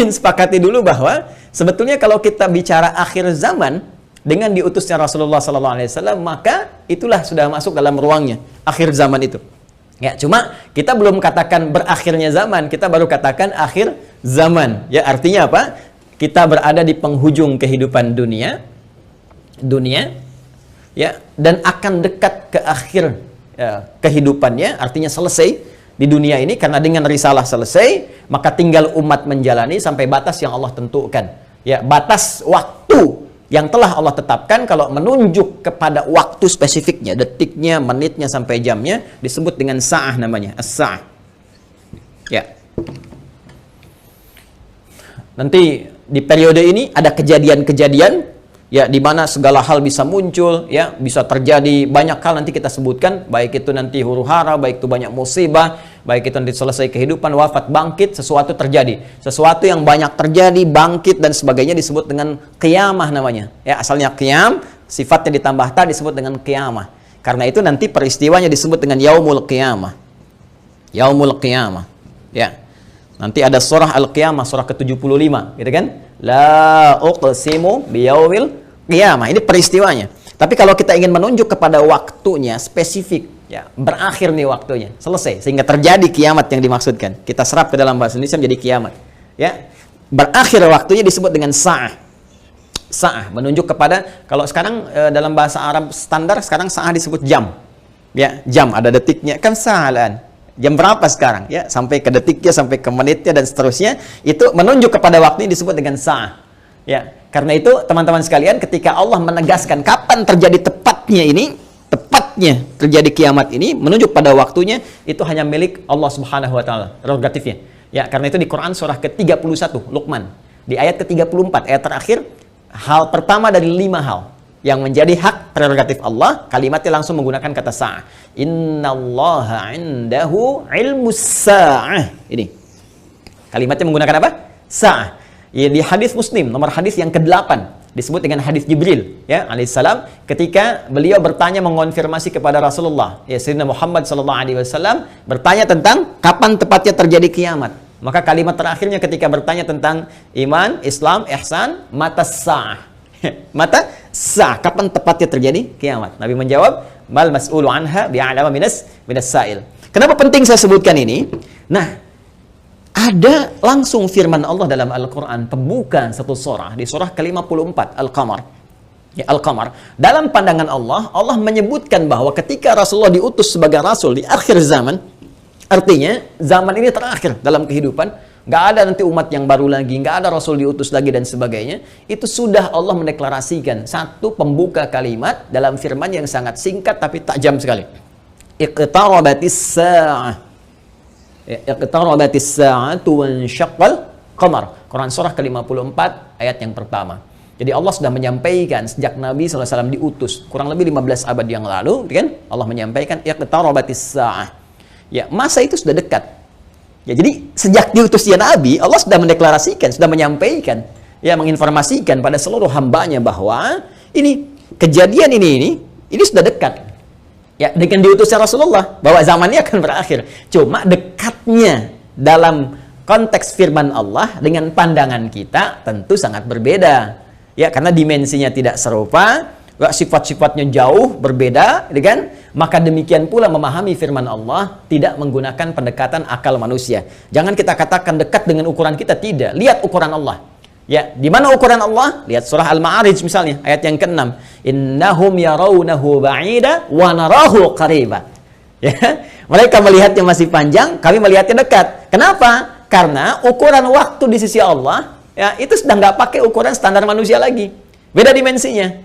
ingin sepakati dulu bahwa sebetulnya kalau kita bicara akhir zaman dengan diutusnya Rasulullah SAW, maka itulah sudah masuk dalam ruangnya akhir zaman itu. Ya, cuma kita belum katakan berakhirnya zaman, kita baru katakan akhir zaman. Ya, artinya apa? Kita berada di penghujung kehidupan dunia, ya, dan akan dekat ke akhir kehidupannya, artinya selesai di dunia ini, karena dengan risalah selesai, maka tinggal umat menjalani sampai batas yang Allah tentukan. Ya, batas waktu yang telah Allah tetapkan, kalau menunjuk kepada waktu spesifiknya, detiknya, menitnya, sampai jamnya, disebut dengan sa'ah namanya, as-sa'ah. Ya. Nanti di periode ini ada kejadian-kejadian, ya, di mana segala hal bisa muncul, ya, bisa terjadi banyak hal nanti kita sebutkan, baik itu nanti huru-hara, baik itu banyak musibah, baik itu nanti selesai kehidupan, wafat, bangkit, sesuatu terjadi. Sesuatu yang banyak terjadi, bangkit dan sebagainya disebut dengan qiyamah namanya. Ya, asalnya qiyam, sifatnya ditambah ta disebut dengan qiyamah. Karena itu nanti peristiwanya disebut dengan yaumul qiyamah. Yaumul qiyamah. Ya. Nanti ada surah Al-Qiyamah, surah ke-75, gitu kan? La uqsimu biyaumil qiyamah. Ini peristiwanya. Tapi kalau kita ingin menunjuk kepada waktunya spesifik, ya, berakhir nih waktunya, selesai, sehingga terjadi kiamat yang dimaksudkan. Kita serap ke dalam bahasa Indonesia menjadi kiamat. Ya, berakhir waktunya disebut dengan sa'ah. Sa'ah menunjuk kepada, kalau sekarang dalam bahasa Arab standar sekarang sa'ah disebut jam. Ya, jam ada detiknya, kan sa'alan. Jam berapa sekarang? Ya, sampai ke detiknya, sampai ke menitnya dan seterusnya, itu menunjuk kepada waktu ini disebut dengan sa'ah. Ya, karena itu teman-teman sekalian, ketika Allah menegaskan kapan terjadi tepatnya terjadi kiamat ini, menunjuk pada waktunya, itu hanya milik Allah Subhanahu wa taala, prerogatifnya. Ya, karena itu di Quran surah ke-31 Luqman, di ayat ke-34, ayat terakhir, hal pertama dari 5 hal yang menjadi hak prerogatif Allah, kalimatnya langsung menggunakan kata sa'ah. Innallaha 'indahu 'ilmus sa'ah. Ini. Kalimatnya menggunakan apa? Sa'ah. Ya, di hadis Muslim nomor hadis yang ke-8 disebut dengan hadis Jibril, ya, alaihissalam, ketika beliau bertanya mengonfirmasi kepada Rasulullah, ya, Sayyidina Muhammad sallallahu alaihi wasallam, bertanya tentang kapan tepatnya terjadi kiamat. Maka kalimat terakhirnya ketika bertanya tentang iman, Islam, ihsan, mata sa'ah. Mata sa'ah, kapan tepatnya terjadi kiamat? Nabi menjawab, mal mas'ulu anha bi'alama minas sa'il. Kenapa penting saya sebutkan ini? Nah, ada langsung firman Allah dalam Al-Quran, pembuka satu surah, di surah ke-54, Al-Qamar. Ya, Al-Qamar. Dalam pandangan Allah, Allah menyebutkan bahwa ketika Rasulullah diutus sebagai Rasul di akhir zaman, artinya zaman ini terakhir dalam kehidupan, nggak ada nanti umat yang baru lagi, nggak ada Rasul diutus lagi dan sebagainya, itu sudah Allah mendeklarasikan satu pembuka kalimat dalam firman yang sangat singkat tapi tajam sekali. Iqtarabatis sa'ah. Iqtarabatis sa'atu wansyaqqal qamar. Quran surah ke-54 ayat yang pertama. Jadi Allah sudah menyampaikan sejak Nabi SAW diutus kurang lebih 15 abad yang lalu, kan? Allah menyampaikan iqtarabatis sa'ah. Ya, masa itu sudah dekat. Ya, jadi sejak diutusnya Nabi, Allah sudah mendeklarasikan, sudah menyampaikan, ya, menginformasikan pada seluruh hambanya bahwa ini kejadian ini sudah dekat. Ya, dengan diutusnya Rasulullah, bahwa zamannya akan berakhir. Cuma dekatnya dalam konteks firman Allah dengan pandangan kita tentu sangat berbeda. Ya, karena dimensinya tidak serupa, sifat-sifatnya jauh berbeda, kan? Maka demikian pula memahami firman Allah tidak menggunakan pendekatan akal manusia. Jangan kita katakan dekat dengan ukuran kita, tidak. Lihat ukuran Allah. Ya, di mana ukuran Allah? Lihat surah Al-Ma'arij misalnya, ayat yang ke-6. Innahum yarawnahu ba'ida wa narahu qariba. Ya, mereka melihatnya masih panjang, kami melihatnya dekat. Kenapa? Karena ukuran waktu di sisi Allah, ya, itu sudah nggak pakai ukuran standar manusia lagi. Beda dimensinya.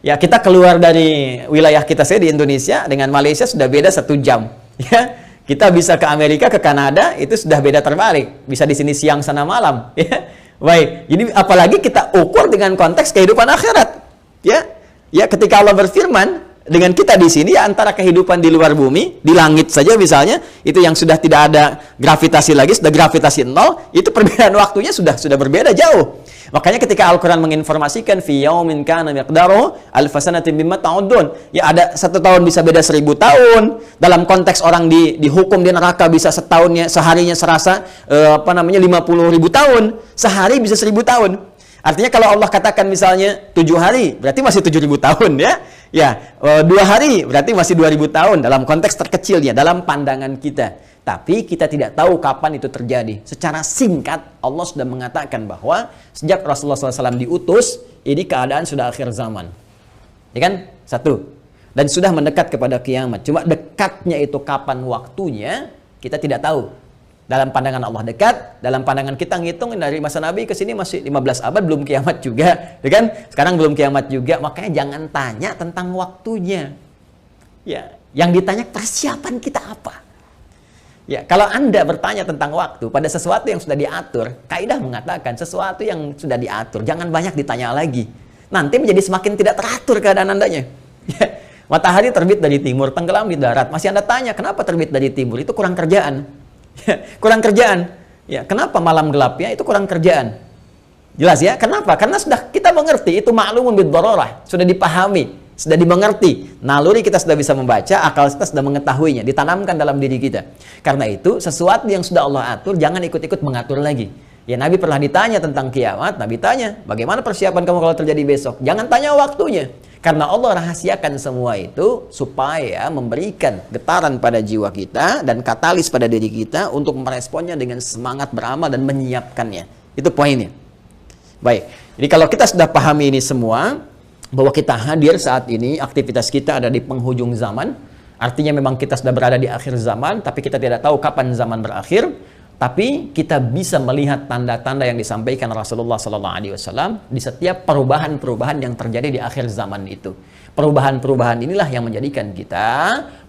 Ya, kita keluar dari wilayah kita, saya di Indonesia dengan Malaysia sudah beda 1 jam. Ya, kita bisa ke Amerika, ke Kanada, itu sudah beda terbalik. Bisa di sini siang, sana malam. Ya, baik. Jadi apalagi kita ukur dengan konteks kehidupan akhirat. Ya, ya, ketika Allah berfirman dengan kita di sini, ya, antara kehidupan di luar bumi, di langit saja misalnya, itu yang sudah tidak ada gravitasi lagi, sudah gravitasi 0, itu perbedaan waktunya sudah berbeda jauh. Makanya ketika Al-Quran menginformasikan fi yaumin kana miqdaruhu alfa sanatin mimma ta'udun, ya ada 1 tahun bisa beda 1000 tahun. Dalam konteks orang dihukum di neraka bisa setahunnya, seharinya serasa 50.000 tahun, sehari bisa 1000 tahun. Artinya kalau Allah katakan misalnya 7 hari, berarti masih 7.000 tahun ya. Ya, 2 hari berarti masih 2.000 tahun dalam konteks terkecilnya, dalam pandangan kita. Tapi kita tidak tahu kapan itu terjadi. Secara singkat, Allah sudah mengatakan bahwa sejak Rasulullah SAW diutus, ini keadaan sudah akhir zaman. Ya kan? 1. Dan sudah mendekat kepada kiamat. Cuma dekatnya itu kapan waktunya, kita tidak tahu. Dalam pandangan Allah dekat, dalam pandangan kita ngitung dari masa Nabi ke sini masih 15 abad, belum kiamat juga. Ya kan? Sekarang belum kiamat juga, makanya jangan tanya tentang waktunya. Ya, yang ditanya persiapan kita apa? Ya, kalau Anda bertanya tentang waktu pada sesuatu yang sudah diatur, kaidah mengatakan sesuatu yang sudah diatur, jangan banyak ditanya lagi. Nanti menjadi semakin tidak teratur keadaan Andanya. Ya, matahari terbit dari timur, tenggelam di darat. Masih Anda tanya, kenapa terbit dari timur? Itu kurang kerjaan. Ya, kurang kerjaan. Ya, kenapa malam gelapnya? Itu kurang kerjaan. Jelas ya? Kenapa? Karena sudah kita mengerti, itu ma'lumun bid-darurah, sudah dipahami. Sudah dimengerti, naluri kita sudah bisa membaca, akal kita sudah mengetahuinya, ditanamkan dalam diri kita. Karena itu, sesuatu yang sudah Allah atur, jangan ikut-ikut mengatur lagi. Ya, Nabi pernah ditanya tentang kiamat, Nabi tanya, bagaimana persiapan kamu kalau terjadi besok? Jangan tanya waktunya. Karena Allah rahasiakan semua itu, supaya memberikan getaran pada jiwa kita, dan katalis pada diri kita, untuk meresponnya dengan semangat beramal dan menyiapkannya. Itu poinnya. Baik, jadi kalau kita sudah pahami ini semua, bahwa kita hadir saat ini, aktivitas kita ada di penghujung zaman, artinya memang kita sudah berada di akhir zaman, tapi kita tidak tahu kapan zaman berakhir, tapi kita bisa melihat tanda-tanda yang disampaikan Rasulullah SAW di setiap perubahan-perubahan yang terjadi di akhir zaman itu. Perubahan-perubahan inilah yang menjadikan kita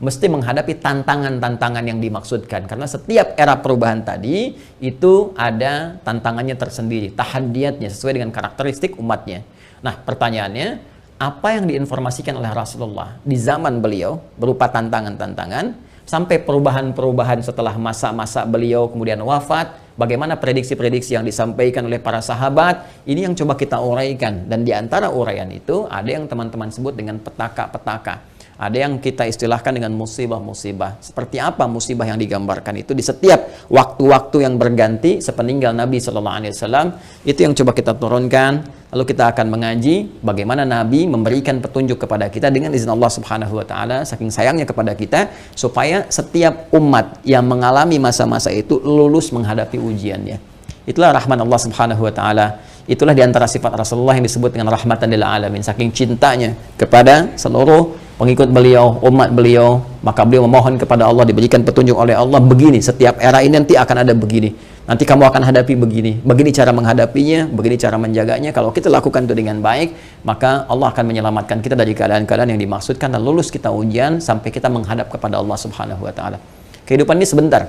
mesti menghadapi tantangan-tantangan yang dimaksudkan, karena setiap era perubahan tadi itu ada tantangannya tersendiri, tahadiyatnya sesuai dengan karakteristik umatnya. Nah, pertanyaannya, apa yang diinformasikan oleh Rasulullah di zaman beliau berupa tantangan-tantangan sampai perubahan-perubahan setelah masa-masa beliau kemudian wafat, bagaimana prediksi-prediksi yang disampaikan oleh para sahabat, ini yang coba kita uraikan. Dan di antara uraian itu ada yang teman-teman sebut dengan petaka-petaka. Ada yang kita istilahkan dengan musibah-musibah. Seperti apa musibah yang digambarkan itu di setiap waktu-waktu yang berganti sepeninggal Nabi SAW. Itu yang coba kita turunkan. Lalu kita akan mengaji bagaimana Nabi memberikan petunjuk kepada kita dengan izin Allah Subhanahu wa Ta'ala, saking sayangnya kepada kita, supaya setiap umat yang mengalami masa-masa itu lulus menghadapi ujiannya. Itulah rahman Allah Subhanahu wa Ta'ala. Itulah diantara sifat Rasulullah yang disebut dengan rahmatan lil alamin. Saking cintanya kepada seluruh pengikut beliau, umat beliau, maka beliau memohon kepada Allah diberikan petunjuk oleh Allah, begini, setiap era ini nanti akan ada begini, nanti kamu akan hadapi begini, begini cara menghadapinya, begini cara menjaganya. Kalau kita lakukan itu dengan baik, maka Allah akan menyelamatkan kita dari keadaan-keadaan yang dimaksudkan dan lulus kita ujian sampai kita menghadap kepada Allah Subhanahu wa Ta'ala. Kehidupan ini sebentar,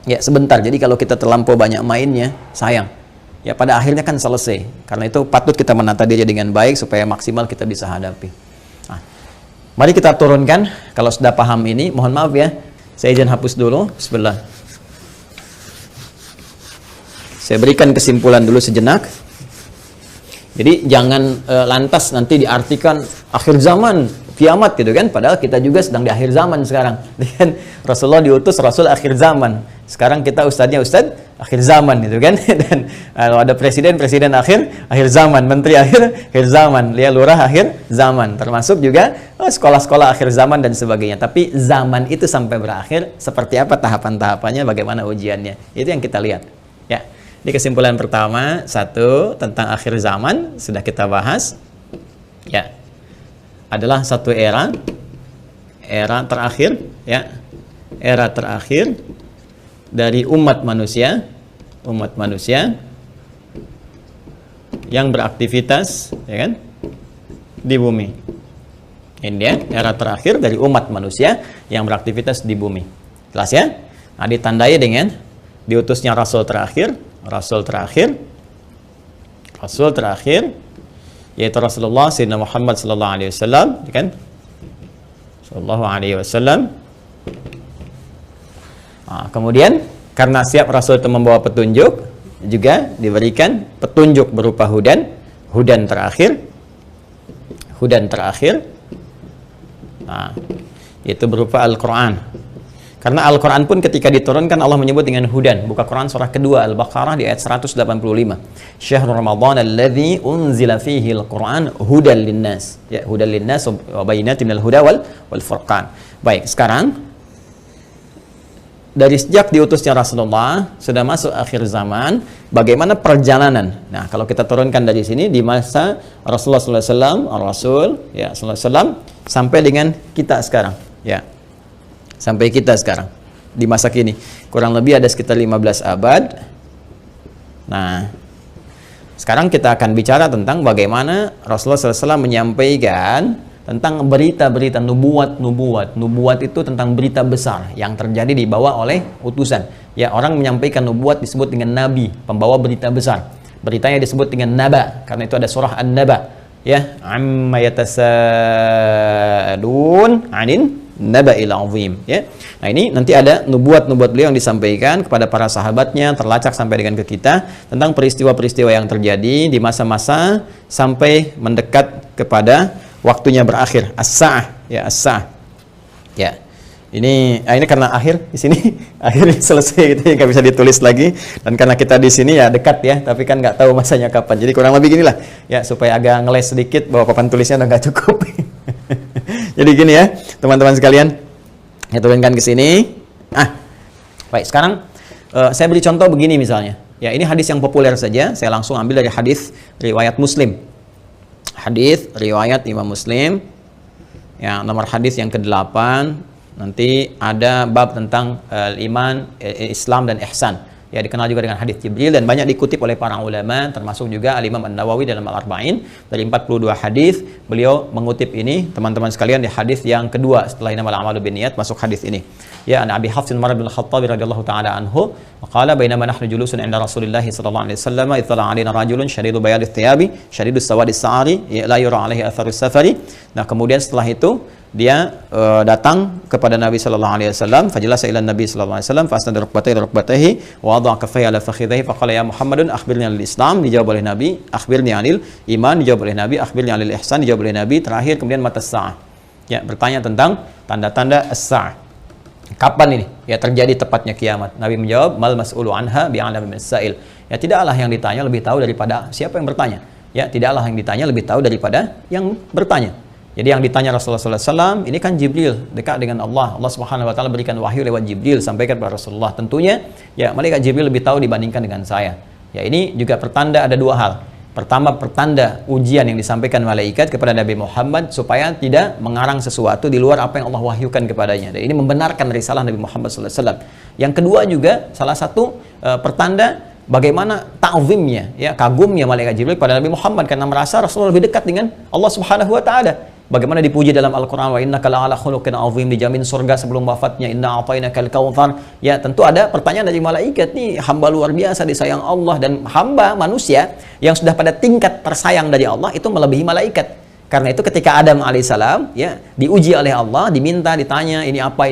ya sebentar. Jadi kalau kita terlampau banyak mainnya, sayang. Ya pada akhirnya kan selesai. Karena itu patut kita menata diri dengan baik supaya maksimal kita bisa hadapi. Nah, mari kita turunkan. Kalau sudah paham ini, mohon maaf ya, saya izin hapus dulu. Bismillah. Saya berikan kesimpulan dulu sejenak. Jadi jangan lantas nanti diartikan akhir zaman, kiamat gitu kan. Padahal kita juga sedang di akhir zaman sekarang. Dan Rasulullah diutus Rasul akhir zaman. Sekarang kita ustadznya ustadz akhir zaman gitu kan. Dan kalau ada presiden akhir zaman, menteri akhir zaman, lurah akhir zaman, termasuk juga sekolah-sekolah akhir zaman dan sebagainya. Tapi zaman itu sampai berakhir seperti apa tahapan-tahapannya, bagaimana ujiannya, itu yang kita lihat ya. Ini kesimpulan pertama, 1 tentang akhir zaman sudah kita bahas ya, adalah satu era terakhir ya, era terakhir dari umat manusia yang beraktivitas ya kan di bumi. Ini dia era terakhir dari umat manusia yang beraktivitas di bumi. Jelas ya? Nah, ditandai dengan diutusnya rasul terakhir yaitu Rasulullah Sayyidina Muhammad sallallahu alaihi wasallam, kan? Sallallahu alaihi wasallam. Nah, kemudian karena siap Rasul itu membawa petunjuk, juga diberikan petunjuk berupa hudan terakhir. Nah, itu berupa Al-Quran. Karena Al-Quran pun ketika diturunkan Allah menyebut dengan hudan. Buka Quran surah kedua Al-Baqarah di ayat 185. Syahrul Ramadan alladzi unzila fihi al-Quran hudan linnas. Ya, hudan linnas wa bayyinatin minal huda wal furqan. Baik, sekarang dari sejak diutusnya Rasulullah sudah masuk akhir zaman, bagaimana perjalanan? Nah, kalau kita turunkan dari sini di masa Rasulullah SAW, Rasul ya SAW sampai dengan kita sekarang, ya. Sampai kita sekarang di masa kini kurang lebih ada sekitar 15 abad. Nah, sekarang kita akan bicara tentang bagaimana Rasulullah SAW menyampaikan tentang berita-berita nubuat itu tentang berita besar yang terjadi dibawa oleh utusan. Ya, orang menyampaikan nubuat disebut dengan nabi, pembawa berita besar. Beritanya disebut dengan naba, karena itu ada surah An-Naba. Ya, amma yatasaalun 'anin naba'il 'azim, ya. Nah, ini nanti ada nubuat-nubuat beliau yang disampaikan kepada para sahabatnya, terlacak sampai dengan ke kita tentang peristiwa-peristiwa yang terjadi di masa-masa sampai mendekat kepada waktunya berakhir, as-sa'ah, ya, as-sa'ah. Ya. Ini karena akhir di sini akhirnya selesai gitu, nggak bisa ditulis lagi, dan karena kita di sini ya dekat ya, tapi kan nggak tahu masanya kapan. Jadi kurang lebih ginilah ya, supaya agak ngeles sedikit bahwa papan tulisnya udah nggak cukup. Jadi gini ya, teman-teman sekalian, saya turunkan ke sini. Baik, sekarang saya beri contoh begini misalnya. Ya, ini hadis yang populer saja, saya langsung ambil dari hadis riwayat Muslim. Hadis riwayat Imam Muslim. Ya, nomor hadis yang ke-8. Nanti ada bab tentang iman, Islam dan ihsan. Ya, dikenal juga dengan hadis Jibril dan banyak dikutip oleh para ulama, termasuk juga Al-Imam An-Nawawi dalam Al-Arba'in. Dari 42 hadis beliau mengutip ini, teman-teman sekalian, di hadis yang kedua setelah innamal a'malu binniyat, masuk hadis ini. Ya, an Abi Hafs bin Umar bin Al-Khattab radhiyallahu taala anhu, qala bainama nahnu julusun 'inda Rasulillah sallallahu alaihi wasallam, ittala 'alaina rajulun shadidu bayadis thiyabi, shadidus sawadis sa'ari, la yura 'alaihi atharus safari. Nah, kemudian setelah itu dia datang kepada Nabi sallallahu alaihi wasallam, fajalasa ila Nabi sallallahu alaihi wasallam, fasnada rukbatayhi wa wada'a kaffayhi ala fakhidhihi, faqala ya Muhammadun akhbirni anil Islam, dijawab oleh Nabi, akhbirni anil iman, dijawab oleh Nabi, akhbirni anil ihsan, dijawab oleh Nabi, terakhir kemudian mata sa'ah. Ya, bertanya tentang tanda-tanda as-sa'ah. Kapan ini ya terjadi tepatnya kiamat? Nabi menjawab, mal mas'ulu anha bi'alami min as-sa'il. Ya, tidaklah yang ditanya lebih tahu daripada siapa yang bertanya. Ya, tidaklah yang ditanya lebih tahu daripada yang bertanya. Jadi yang ditanya Rasulullah SAW ini kan Jibril, dekat dengan Allah. Allah Subhanahu Wa Taala berikan wahyu lewat Jibril sampaikan kepada Rasulullah. Tentunya ya malaikat Jibril lebih tahu dibandingkan dengan saya. Ya, ini juga pertanda ada dua hal. Pertama, pertanda ujian yang disampaikan malaikat kepada Nabi Muhammad supaya tidak mengarang sesuatu di luar apa yang Allah wahyukan kepadanya. Dan ini membenarkan risalah Nabi Muhammad SAW. Yang kedua juga salah satu pertanda bagaimana ta'zimnya, ya, kagumnya malaikat Jibril pada Nabi Muhammad karena merasa Rasulullah lebih dekat dengan Allah Subhanahu Wa Taala. Bagaimana dipuji dalam Al-Quran, wa innaka la'ala khuluqin azim, dijamin surga sebelum wafatnya, inna a'tainakal kautsar. Ya, tentu ada pertanyaan dari malaikat, nih hamba luar biasa disayang Allah, dan hamba manusia yang sudah pada tingkat tersayang dari Allah itu melebihi malaikat. Karena itu ketika Adam alaihissalam ya diuji oleh Allah, diminta, ditanya ini apa,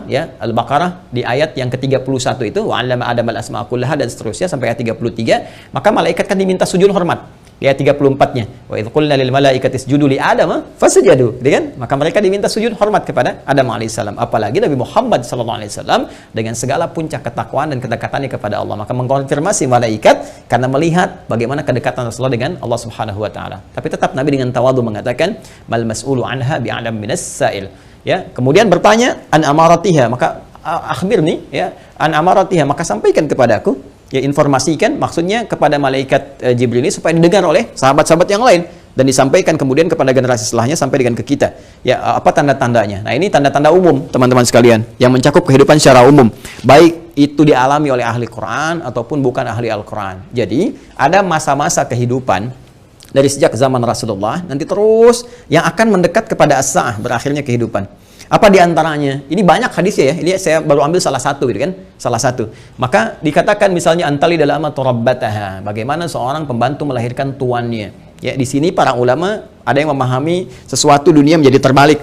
ya, Al-Baqarah di ayat yang ke-31 itu, wa 'allama Adam al-asma'a kullaha, dan seterusnya sampai ayat 33, maka malaikat kan diminta sujud hormat. Ya, 34-nya, wa idz qulna lil malaikati isjudu li Adam fasajadu, kan? Maka mereka diminta sujud hormat kepada Adam alaihissalam. Apalagi Nabi Muhammad sallallahu alaihi wasallam dengan segala puncak ketakwaan dan kedekatannya kepada Allah, maka mengkonfirmasi malaikat karena melihat bagaimana kedekatan Rasulullah dengan Allah Subhanahu Wa Taala. Tapi tetap Nabi dengan tawadhu mengatakan, mal mas'ulu anha bi'alam minas sa'il. Ya, kemudian bertanya an amaratiha, maka akhbirni, ya, an amaratiha, maka sampaikan kepadaku, ya, informasikan, maksudnya kepada malaikat Jibril ini supaya didengar oleh sahabat-sahabat yang lain dan disampaikan kemudian kepada generasi setelahnya sampai dengan ke kita. Ya, apa tanda-tandanya? Nah, ini tanda-tanda umum, teman-teman sekalian, yang mencakup kehidupan secara umum, baik itu dialami oleh ahli Quran ataupun bukan ahli Al-Quran. Jadi, ada masa-masa kehidupan dari sejak zaman Rasulullah nanti terus yang akan mendekat kepada as-sa'ah, berakhirnya kehidupan. Apa diantaranya? Ini banyak hadisnya ya. Ini saya baru ambil salah satu gitu kan. Salah satu. Maka dikatakan misalnya antali dalam turabbataha. Bagaimana seorang pembantu melahirkan tuannya. Ya, di sini para ulama ada yang memahami sesuatu dunia menjadi terbalik.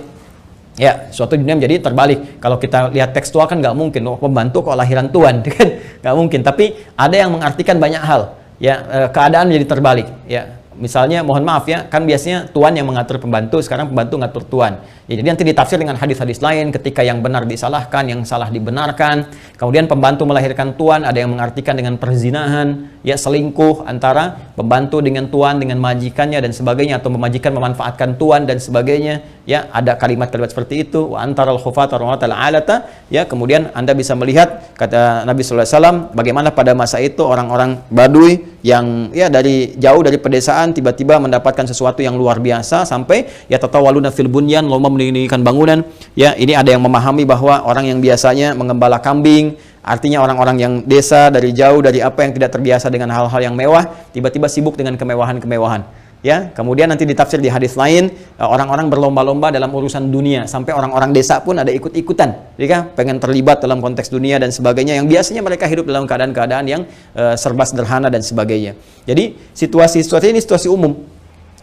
Ya, suatu dunia menjadi terbalik. Kalau kita lihat tekstual kan nggak mungkin, oh, pembantu kok lahiran tuan, kan nggak mungkin. Tapi ada yang mengartikan banyak hal. Ya, keadaan menjadi terbalik. Ya, misalnya, mohon maaf ya, kan biasanya tuan yang mengatur pembantu, sekarang pembantu ngatur tuan. Ya, jadi nanti ditafsir dengan hadis-hadis lain, ketika yang benar disalahkan, yang salah dibenarkan. Kemudian pembantu melahirkan tuan, ada yang mengartikan dengan perzinahan, ya selingkuh antara pembantu dengan tuan, dengan majikannya dan sebagainya, atau majikan memanfaatkan tuan dan sebagainya. Ya, ada kalimat-kalimat seperti itu. Wa antaral khufata rawatal alata. Ya, kemudian Anda bisa melihat kata Nabi sallallahu alaihi wasallam bagaimana pada masa itu orang-orang Baduy yang ya dari jauh dari pedesaan tiba-tiba mendapatkan sesuatu yang luar biasa sampai ya tatawaluna fil bunyan, lomba mendirikan bangunan. Ya, ini ada yang memahami bahwa orang yang biasanya mengembala kambing, artinya orang-orang yang desa dari jauh dari apa yang tidak terbiasa dengan hal-hal yang mewah, tiba-tiba sibuk dengan kemewahan-kemewahan. Ya, kemudian nanti ditafsir di hadis lain, orang-orang berlomba-lomba dalam urusan dunia, sampai orang-orang desa pun ada ikut-ikutan, ya, pengen terlibat dalam konteks dunia dan sebagainya, yang biasanya mereka hidup dalam keadaan-keadaan yang serba sederhana dan sebagainya. Jadi situasi-situasi ini situasi umum.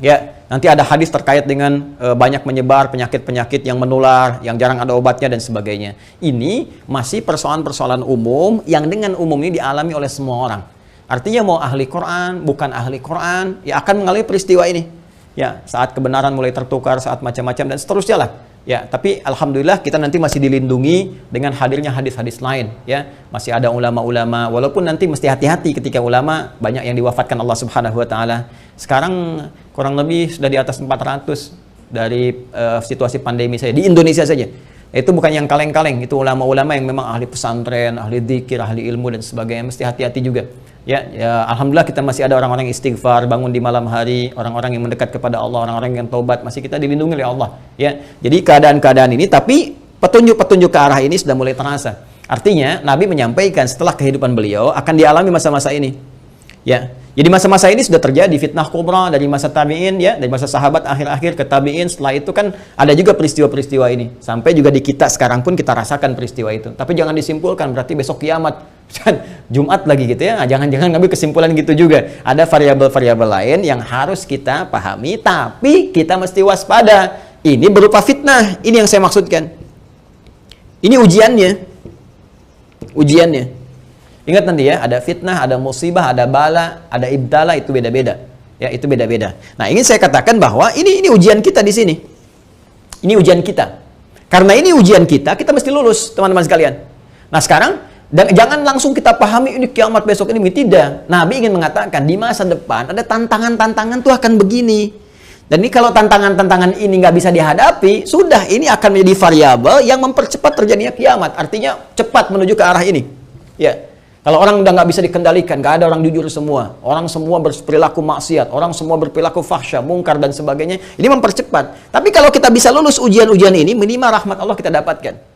Ya, nanti ada hadis terkait dengan banyak menyebar penyakit-penyakit yang menular, yang jarang ada obatnya dan sebagainya. Ini masih persoalan-persoalan umum yang dengan umum ini dialami oleh semua orang. Artinya mau ahli Quran, bukan ahli Quran, ya akan mengalami peristiwa ini. Ya, saat kebenaran mulai tertukar, saat macam-macam dan seterusnya lah. Ya, tapi alhamdulillah kita nanti masih dilindungi dengan hadirnya hadis-hadis lain. Ya, masih ada ulama-ulama. Walaupun nanti mesti hati-hati ketika ulama banyak yang diwafatkan Allah Subhanahu Wa Taala. Sekarang kurang lebih sudah di atas 400 dari situasi pandemi saya di Indonesia saja. Itu bukan yang kaleng-kaleng, itu ulama-ulama yang memang ahli pesantren, ahli dzikir, ahli ilmu dan sebagainya. Mesti hati-hati juga. Ya, alhamdulillah kita masih ada orang-orang yang istighfar, bangun di malam hari, orang-orang yang mendekat kepada Allah, orang-orang yang taubat, masih kita dilindungi oleh Allah. Ya, jadi keadaan-keadaan ini, tapi petunjuk-petunjuk ke arah ini sudah mulai terasa. Artinya Nabi menyampaikan setelah kehidupan beliau akan dialami masa-masa ini. Ya, jadi masa-masa ini sudah terjadi fitnah kubra dari masa tabi'in, ya, dari masa sahabat akhir-akhir ke tabi'in. Setelah itu kan ada juga peristiwa-peristiwa ini. Sampai juga di kita sekarang pun kita rasakan peristiwa itu. Tapi jangan disimpulkan berarti besok kiamat. Jumat lagi gitu ya. Nah, jangan-jangan ngambil kesimpulan gitu juga. Ada variabel-variabel lain yang harus kita pahami, tapi kita mesti waspada. Ini berupa fitnah. Ini yang saya maksudkan. Ini ujiannya. Ujiannya. Ingat nanti ya, ada fitnah, ada musibah, ada bala, ada ibtala, itu beda-beda. Ya, itu beda-beda. Nah, ingin saya katakan bahwa ini ujian kita di sini. Ini ujian kita. Karena ini ujian kita mesti lulus, teman-teman sekalian. Nah, sekarang dan jangan langsung kita pahami ini kiamat besok ini, tidak. Nabi ingin mengatakan di masa depan ada tantangan-tantangan tuh akan begini. Dan ini kalau tantangan-tantangan ini nggak bisa dihadapi, sudah ini akan menjadi variabel yang mempercepat terjadinya kiamat. Artinya cepat menuju ke arah ini. Ya. Kalau orang udah nggak bisa dikendalikan, nggak ada orang jujur semua, orang semua berperilaku maksiat, orang semua berperilaku fahsya, mungkar dan sebagainya, ini mempercepat. Tapi kalau kita bisa lulus ujian-ujian ini, minimal rahmat Allah kita dapatkan.